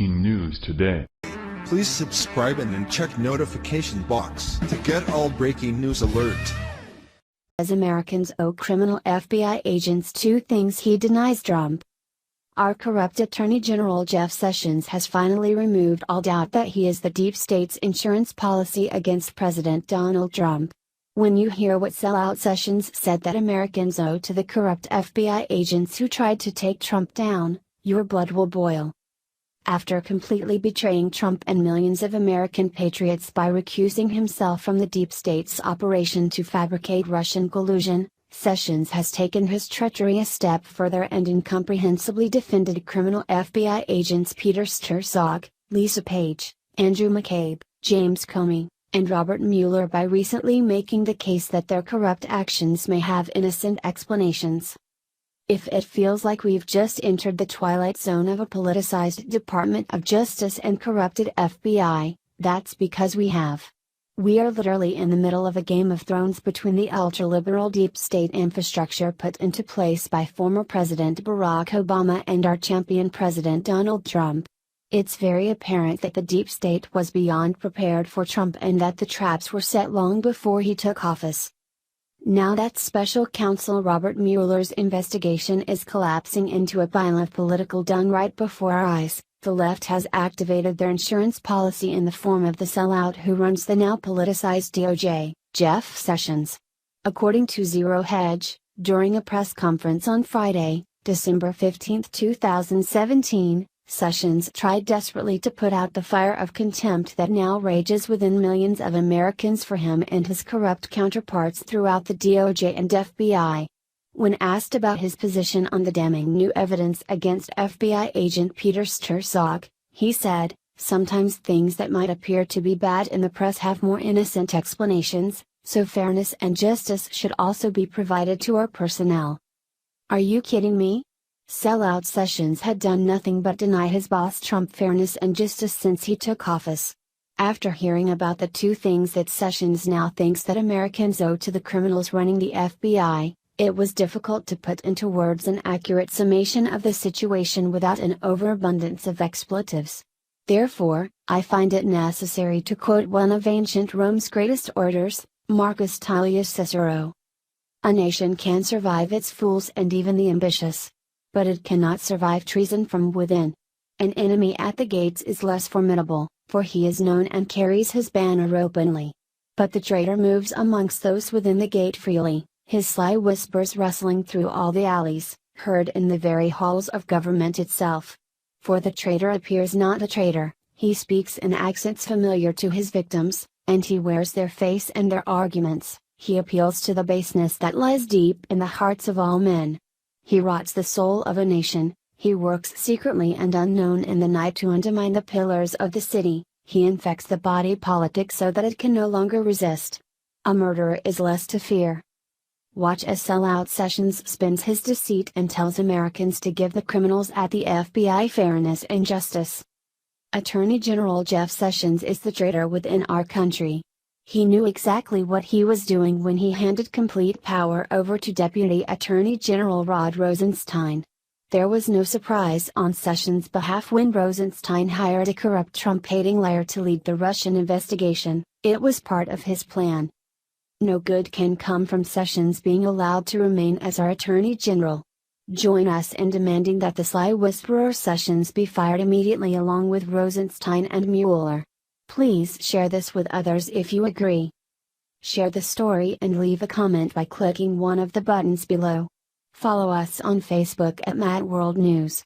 breaking news today. Please subscribe and then check notification box to get all breaking news alert. As Americans owe criminal FBI agents two things he denies Trump. Our corrupt Attorney General Jeff Sessions has finally removed all doubt that he is the deep state's insurance policy against President Donald Trump. When you hear what sellout Sessions said that Americans owe to the corrupt FBI agents who tried to take Trump down, your blood will boil. After completely betraying Trump and millions of American patriots by recusing himself from the deep state's operation to fabricate Russian collusion, Sessions has taken his treachery a step further and incomprehensibly defended criminal FBI agents Peter Strzok, Lisa Page, Andrew McCabe, James Comey, and Robert Mueller by recently making the case that their corrupt actions may have innocent explanations. If it feels like we've just entered the twilight zone of a politicized Department of Justice and corrupted FBI, that's because we have. We are literally in the middle of a Game of Thrones between the ultra-liberal deep state infrastructure put into place by former President Barack Obama and our champion President Donald Trump. It's very apparent that the deep state was beyond prepared for Trump and that the traps were set long before he took office. Now that Special Counsel Robert Mueller's investigation is collapsing into a pile of political dung right before our eyes, the left has activated their insurance policy in the form of the sellout who runs the now politicized DOJ, Jeff Sessions. According to Zero Hedge, during a press conference on Friday, December 15, 2017, Sessions tried desperately to put out the fire of contempt that now rages within millions of Americans for him and his corrupt counterparts throughout the DOJ and FBI. When asked about his position on the damning new evidence against FBI agent Peter Strzok, he said, "Sometimes things that might appear to be bad in the press have more innocent explanations, so fairness and justice should also be provided to our personnel." Are you kidding me? Sellout Sessions had done nothing but deny his boss Trump fairness and justice since he took office. After hearing about the two things that Sessions now thinks that Americans owe to the criminals running the FBI, it was difficult to put into words an accurate summation of the situation without an overabundance of expletives. Therefore, I find it necessary to quote one of ancient Rome's greatest orators, Marcus Tullius Cicero. "A nation can survive its fools and even the ambitious. But it cannot survive treason from within. An enemy at the gates is less formidable, for he is known and carries his banner openly. But the traitor moves amongst those within the gate freely, his sly whispers rustling through all the alleys, heard in the very halls of government itself. For the traitor appears not a traitor, he speaks in accents familiar to his victims, and he wears their face and their arguments, he appeals to the baseness that lies deep in the hearts of all men. He rots the soul of a nation, he works secretly and unknown in the night to undermine the pillars of the city, he infects the body politic so that it can no longer resist. A murderer is less to fear." Watch as sellout Sessions spins his deceit and tells Americans to give the criminals at the FBI fairness and justice. Attorney General Jeff Sessions is the traitor within our country. He knew exactly what he was doing when he handed complete power over to Deputy Attorney General Rod Rosenstein. There was no surprise on Sessions' behalf when Rosenstein hired a corrupt Trump-hating liar to lead the Russian investigation. It was part of his plan. No good can come from Sessions being allowed to remain as our Attorney General. Join us in demanding that the sly whisperer Sessions be fired immediately along with Rosenstein and Mueller. Please share this with others if you agree. Share the story and leave a comment by clicking one of the buttons below. Follow us on Facebook at Mad World News.